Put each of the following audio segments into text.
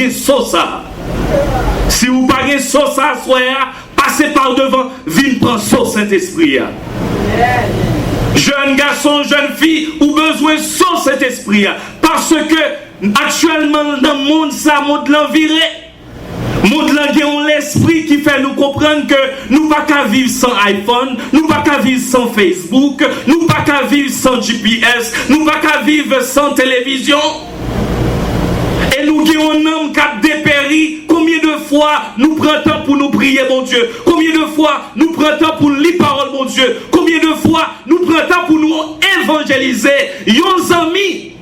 avez ça? Si vous n'avez pas ça, passez par devant, venez prendre ce Saint-Esprit. Jeunes garçons, jeunes filles, vous avez besoin de ce Saint-Esprit. Parce que actuellement, dans le monde, ça monde l'enviré. Monde l'enviré, l'esprit qui fait nous comprendre que nous ne pouvons pas vivre sans iPhone, nous ne pouvons pas vivre sans Facebook, nous ne pouvons pas vivre sans GPS, nous ne pouvons pas vivre sans télévision. Et nous avons un homme qui a dépéri. Combien de fois nous prenons temps pour nous prier, mon Dieu? Combien de fois nous prenons temps pour lire parole, mon Dieu? Combien de fois nous prenons temps pour nous évangéliser? Nos amis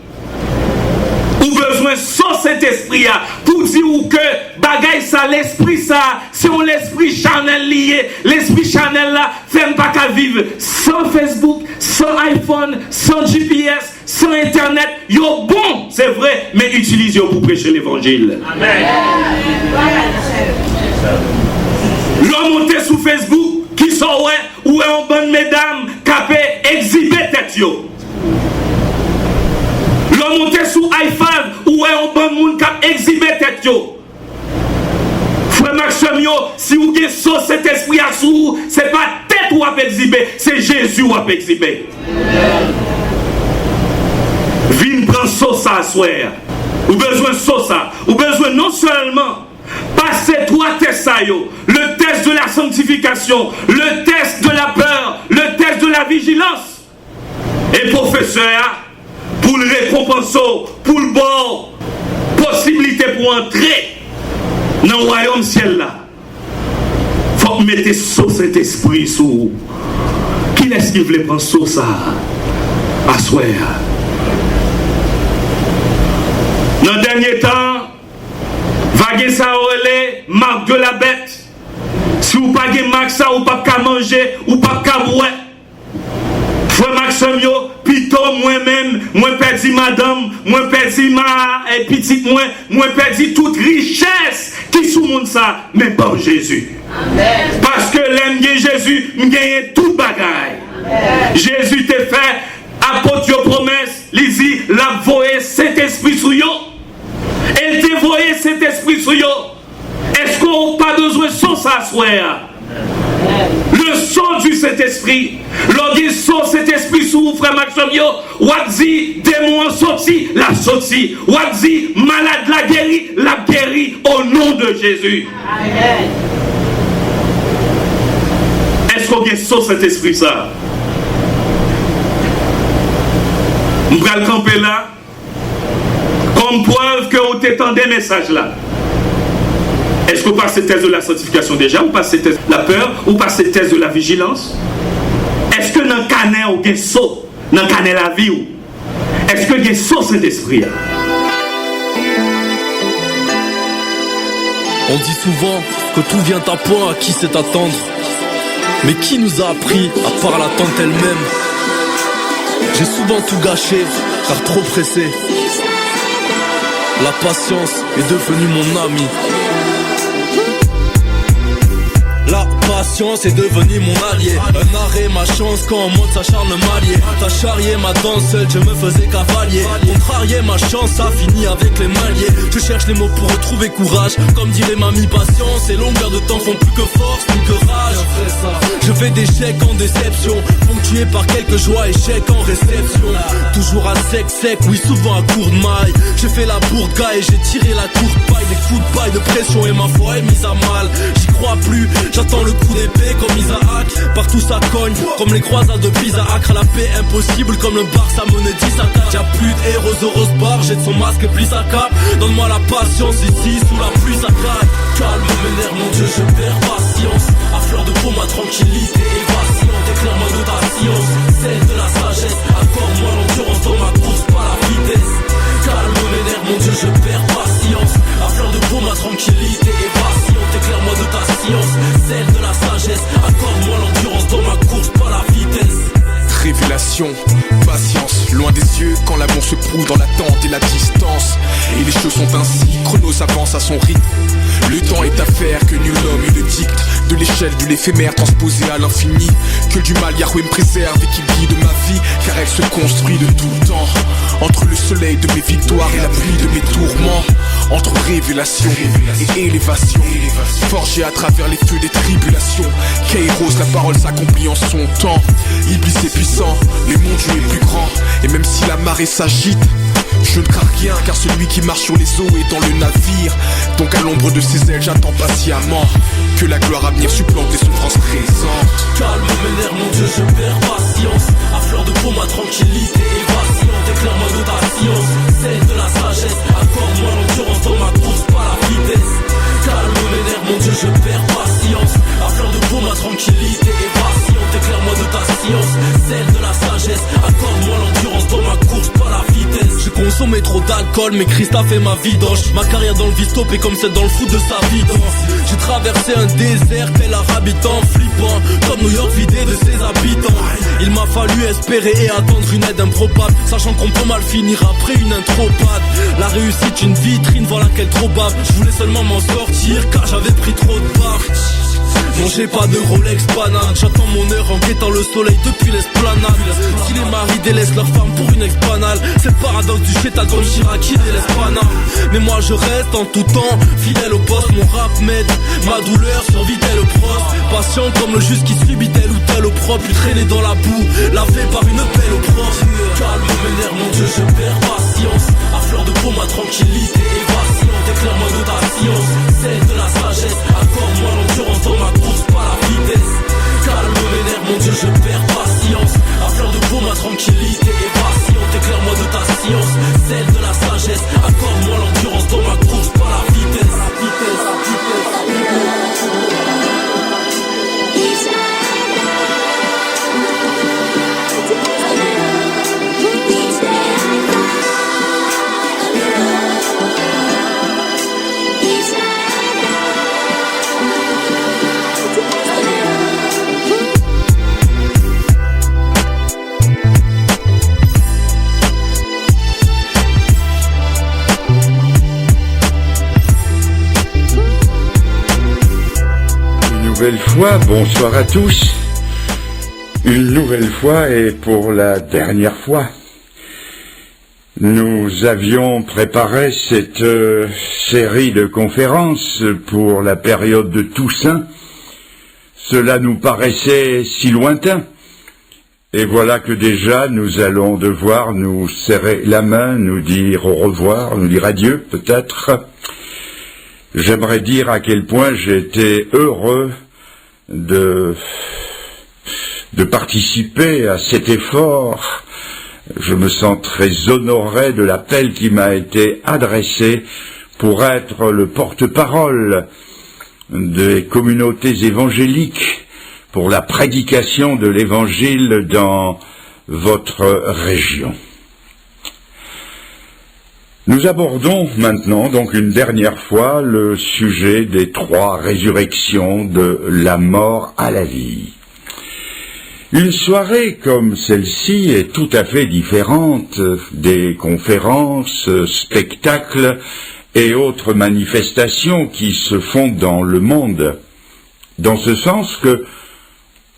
ont besoin de cet esprit pour dire que bagaille ça, l'esprit ça, c'est un esprit charnel lié. L'esprit charnel là, fait pas qu'à vivre sans Facebook, sans iPhone, sans GPS, sans Internet. Yo bon, c'est vrai, mais utilisez-le pour prêcher l'évangile. Amen. L'homme monté sur Facebook, qui sont où est une bonne mesdame, qui a exhibé tête yo. L'homme monté sur iPhone, où est un bon monde qui a exhibé tête yo. Frère Maxime yo, si vous avez cet esprit à sous, c'est pas tête ou à exhiber, c'est Jésus ou à exhiber. Vine prendre ça à soir. Ou besoin de ça. Ou besoin non seulement passer trois tests à yo, le test de la sanctification, le test de la peur, le test de la vigilance. Et professeur, pour le récompenser, pour le bon, possibilité pour entrer dans le royaume ciel là. Faut mettre cet esprit sur vous. Qui est-ce qui voulait prendre ça à soir? Dans le dernier temps, vaguer ça relais, marque de la bête. Si vous n'avez pas marque ça, vous ne pouvez pas manger, ou pas boire. Frère Maxime, plutôt moi-même, moi perdu madame, moi perdu ma petite, moi perdu toute richesse qui sous monde ça, mais pas Jésus. Amen. Parce que l'aime Jésus, me gagne toute bagaille. Jésus t'a fait, apporte your promesse, il dit, la voyer cet esprit sur yo. Elle t'a voyé cet esprit sur yo. Est-ce qu'on n'a pas besoin de son s'asseoir? Le son du Saint-Esprit. Lorsqu'il son cet esprit sur vous, frère Maxime, ou a dit démon sorti, la sorti. Ou a dit malade la guéri au nom de Jésus. Amen. Est-ce qu'on a son cet esprit ça? Nous allons le camper là comme preuve que vous t'étendez des messages là. Est-ce que vous passez le test de la sanctification déjà, ou passez le test de la peur, ou passez le test de la vigilance? Est-ce que dans le canet, vous avez saut, dans le canet la vie, est-ce que vous avez saut cet esprit? On dit souvent que tout vient à point à qui sait attendre. Mais qui nous a appris à part l'attente elle-même? J'ai souvent tout gâché, car trop pressé. La patience est devenue mon ami. La patience est devenue mon allié. Un arrêt, ma chance quand on monte s'acharne m'allier. T'as charrié ma danse seule, je me faisais cavalier. Contrarier ma chance, ça finit avec les mailliers. Je cherche les mots pour retrouver courage. Comme dirait mamie, patience et longueur de temps font plus que force, plus que rage. Je fais des chèques en déception, ponctué par quelques joies et chèques en réception. Toujours à sec, oui souvent à court de maille. J'ai fait la bourde gars et j'ai tiré la courte paille. Des coups de paille de pression et ma foi est mise à mal. J'y crois plus, j'attends le coup d'épée comme Isaac. Partout ça cogne, comme les croisades de Pisa. Accra la paix impossible comme le Barça menait 10 à 4. Y'a plus de héros de Rose Bar, j'ai de son masque et plie sa cape. Donne-moi la patience ici, sous la pluie ça claque. Calme mes nerfs mon Dieu, je perds patience. À fleur de peau ma tranquillité est vacillante. Éclaire-moi de ta science, celle de la sagesse. Accorde-moi l'endurance dans ma course, pas la vitesse. Calme mes nerfs mon Dieu, je perds patience. À fleur de peau ma tranquillité est vacillante. Éclaire-moi de ta science, celle de la sagesse. Accorde-moi l'endurance dans ma course, pas la vitesse. Révélation, patience, loin des yeux quand l'amour se proue dans l'attente et la distance. Et les choses sont ainsi, Chronos avance à son rythme. Le temps est affaire que nul homme ne le dicte. De l'échelle de l'éphémère transposée à l'infini. Que du mal Yahweh me préserve et qu'il guide ma vie. Car elle se construit de tout le temps. Entre le soleil de mes victoires et la pluie de mes tourments. Entre révélation et élévation, forgé à travers les feux des tribulations. Kairos, la parole s'accomplit en son temps. Iblis est puissant, mais mon Dieu est plus grand. Et même si la marée s'agite, je ne crains rien, car celui qui marche sur les eaux est dans le navire. Donc à l'ombre de ses ailes, j'attends patiemment que la gloire à venir supplante les souffrances présentes. Calme mes nerfs, mon Dieu, je perds patience. À fleur de peau, ma tranquillité est vacillante. Éclaire-moi de ta science, celle de la sagesse. Accorde-moi l'endurance dans ma course, pas la vitesse. Calme mes nerfs, mon Dieu, je perds patience. À fleur de peau, ma tranquillité est vacillante. Éclaire-moi de ta science, celle de la sagesse. Accorde-moi l'endurance dans ma course, pas la vitesse. J'ai consommé trop d'alcool, mais Christ a fait ma vidange. Ma carrière dans le vice-top est comme celle dans le foot de sa vidance. J'ai traversé un désert tel un habitant flippant, comme New York vidé de ses habitants. Il m'a fallu espérer et attendre une aide improbable, sachant qu'on peut mal finir après une intropade. La réussite une vitrine, voilà laquelle trop bave. Je voulais seulement m'en sortir car j'avais pris trop de part. Non, j'ai pas de Rolex banane, j'attends mon heure en guettant le soleil depuis l'esplanade. Si les maris délaissent leur femme pour une ex-banale, c'est le paradoxe du chétal comme Chirac qui délaisse Paname. Mais moi je reste en tout temps, fidèle au poste, mon rap m'aide. Ma douleur survit tel au prost, patient comme le juste qui subit tel ou tel opprobre. Puis traîné dans la boue, lavé par une pelle au prof. Calme mes nerfs, mon Dieu, je perds patience. À fleur de peau, ma tranquillité est vacillante. Éclaire-moi de ta science, celle de la sagesse. Accorde-moi l'endurance dans ma course, pas la vitesse. Calme mes nerfs, mon Dieu, je perds patience. À fleur de peau, ma tranquillité est vacillante. Éclaire-moi de ta science, celle de la sagesse. Accorde-moi l'endurance dans ma course, pas la vitesse. Nouvelle fois, bonsoir à tous. Une nouvelle fois et pour la dernière fois. Nous avions préparé cette série de conférences pour la période de Toussaint. Cela nous paraissait si lointain. Et voilà que déjà nous allons devoir nous serrer la main, nous dire au revoir, nous dire adieu peut-être. J'aimerais dire à quel point j'étais heureux de participer à cet effort. Je me sens très honoré de l'appel qui m'a été adressé pour être le porte-parole des communautés évangéliques pour la prédication de l'évangile dans votre région. Nous abordons maintenant, donc une dernière fois, le sujet des 3 résurrections de la mort à la vie. Une soirée comme celle-ci est tout à fait différente des conférences, spectacles et autres manifestations qui se font dans le monde, dans ce sens que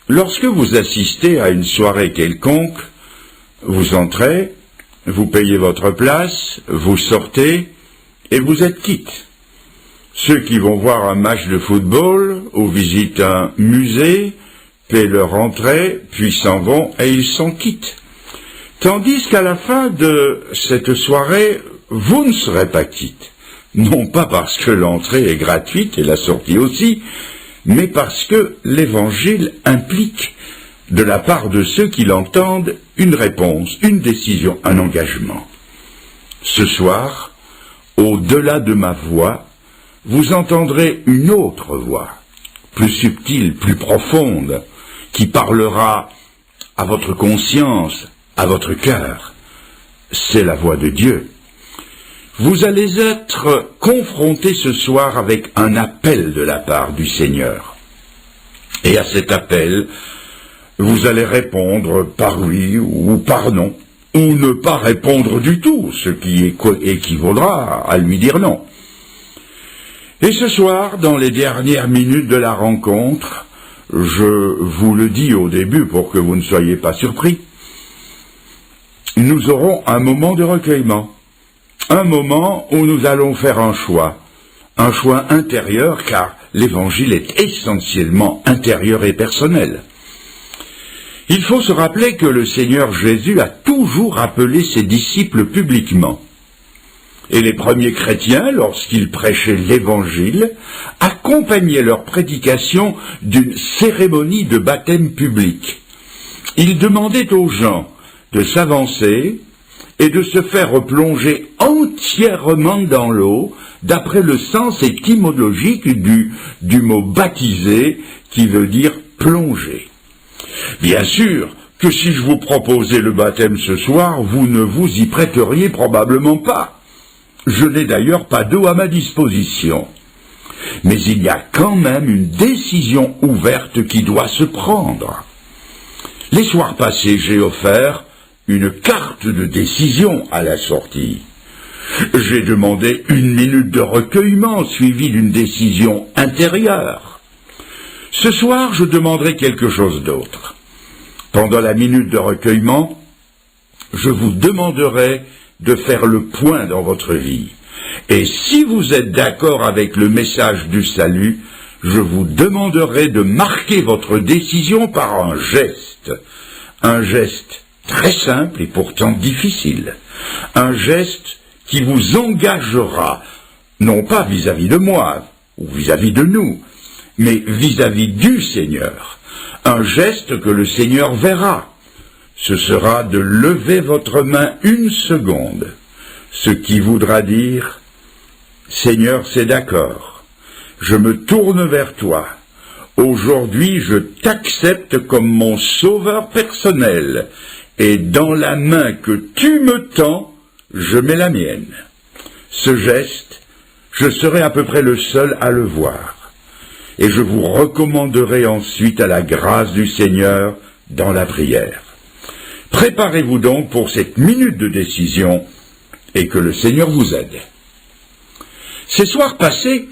lorsque vous assistez à une soirée quelconque, vous entrez, vous payez votre place, vous sortez et vous êtes quitte. Ceux qui vont voir un match de football ou visitent un musée paient leur entrée, puis s'en vont et ils sont quittes. Tandis qu'à la fin de cette soirée, vous ne serez pas quitte. Non pas parce que l'entrée est gratuite et la sortie aussi, mais parce que l'évangile implique de la part de ceux qui l'entendent, une réponse, une décision, un engagement. Ce soir, au-delà de ma voix, vous entendrez une autre voix, plus subtile, plus profonde, qui parlera à votre conscience, à votre cœur. C'est la voix de Dieu. Vous allez être confrontés ce soir avec un appel de la part du Seigneur. Et à cet appel, vous allez répondre par oui ou par non, ou ne pas répondre du tout, ce qui équivaudra à lui dire non. Et ce soir, dans les dernières minutes de la rencontre, je vous le dis au début pour que vous ne soyez pas surpris, nous aurons un moment de recueillement. un moment où nous allons faire un choix intérieur, car l'évangile est essentiellement intérieur et personnel. Il faut se rappeler que le Seigneur Jésus a toujours appelé ses disciples publiquement. Et les premiers chrétiens, lorsqu'ils prêchaient l'évangile, accompagnaient leur prédication d'une cérémonie de baptême public. Ils demandaient aux gens de s'avancer et de se faire plonger entièrement dans l'eau, d'après le sens étymologique du mot baptiser, qui veut dire plonger. Bien sûr que si je vous proposais le baptême ce soir, vous ne vous y prêteriez probablement pas. Je n'ai d'ailleurs pas d'eau à ma disposition. Mais il y a quand même une décision ouverte qui doit se prendre. Les soirs passés, j'ai offert une carte de décision à la sortie. J'ai demandé 1 minute de recueillement suivie d'une décision intérieure. Ce soir, je demanderai quelque chose d'autre. Pendant la minute de recueillement, je vous demanderai de faire le point dans votre vie. Et si vous êtes d'accord avec le message du salut, je vous demanderai de marquer votre décision par un geste très simple et pourtant difficile, un geste qui vous engagera, non pas vis-à-vis de moi ou vis-à-vis de nous, mais vis-à-vis du Seigneur, un geste que le Seigneur verra. Ce sera de lever votre main 1 seconde, ce qui voudra dire « Seigneur, c'est d'accord, je me tourne vers toi. Aujourd'hui, je t'accepte comme mon sauveur personnel, et dans la main que tu me tends, je mets la mienne. » Ce geste, je serai à peu près le seul à le voir, et je vous recommanderai ensuite à la grâce du Seigneur dans la prière. Préparez-vous donc pour cette minute de décision, et que le Seigneur vous aide. Ces soirs passés,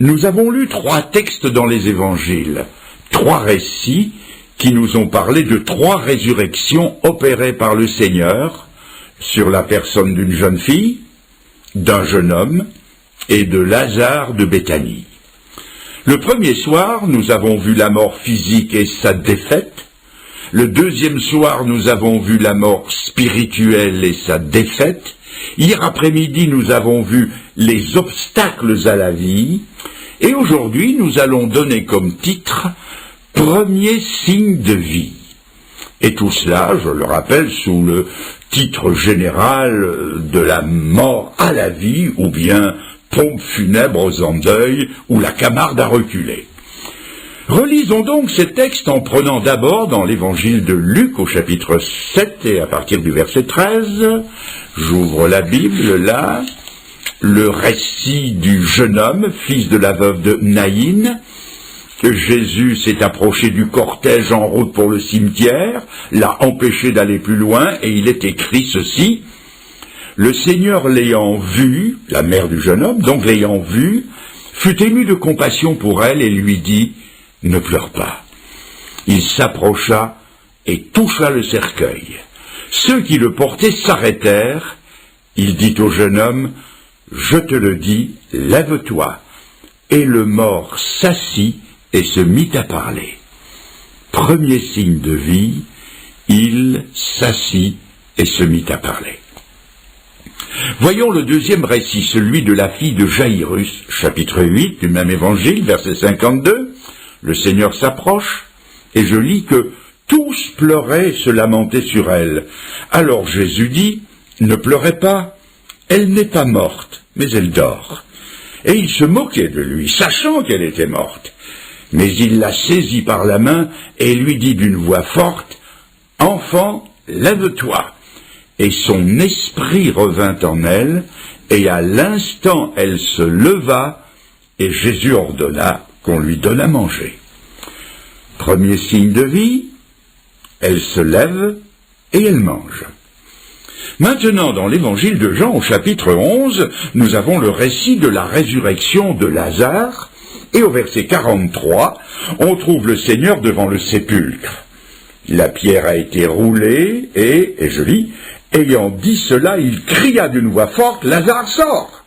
nous avons lu 3 textes dans les évangiles, 3 récits qui nous ont parlé de 3 résurrections opérées par le Seigneur sur la personne d'une jeune fille, d'un jeune homme et de Lazare de Béthanie. Le premier soir, nous avons vu la mort physique et sa défaite. Le deuxième soir, nous avons vu la mort spirituelle et sa défaite. Hier après-midi, nous avons vu les obstacles à la vie. Et aujourd'hui, nous allons donner comme titre « Premier signe de vie ». Et tout cela, je le rappelle, sous le titre général de la mort à la vie, ou bien pompe funèbre aux endeuils, ou la Camarde à reculer. Relisons donc ces textes en prenant d'abord dans l'évangile de Luc au chapitre 7 et à partir du verset 13, j'ouvre la Bible là, le récit du jeune homme, fils de la veuve de Naïn. Jésus s'est approché du cortège en route pour le cimetière, l'a empêché d'aller plus loin et il est écrit ceci: le Seigneur l'ayant vu, la mère du jeune homme, donc l'ayant vu, fut ému de compassion pour elle et lui dit: ne pleure pas. Il s'approcha et toucha le cercueil. Ceux qui le portaient s'arrêtèrent. Il dit au jeune homme: je te le dis, lève-toi. Et le mort s'assit et se mit à parler. Premier signe de vie, il s'assit et se mit à parler. Voyons le deuxième récit, celui de la fille de Jaïrus, chapitre 8 du même évangile, verset 52. Le Seigneur s'approche, et je lis que tous pleuraient et se lamentaient sur elle. Alors Jésus dit: ne pleurez pas, elle n'est pas morte, mais elle dort. Et il se moquait de lui, sachant qu'elle était morte. Mais il la saisit par la main et lui dit d'une voix forte: enfant, lève-toi. Et son esprit revint en elle, et à l'instant elle se leva, et Jésus ordonna qu'on lui donne à manger. Premier signe de vie, elle se lève et elle mange. Maintenant, dans l'évangile de Jean, au chapitre 11, nous avons le récit de la résurrection de Lazare, et au verset 43, on trouve le Seigneur devant le sépulcre. La pierre a été roulée et je lis, Ayant dit cela, il cria d'une voix forte, Lazare sort.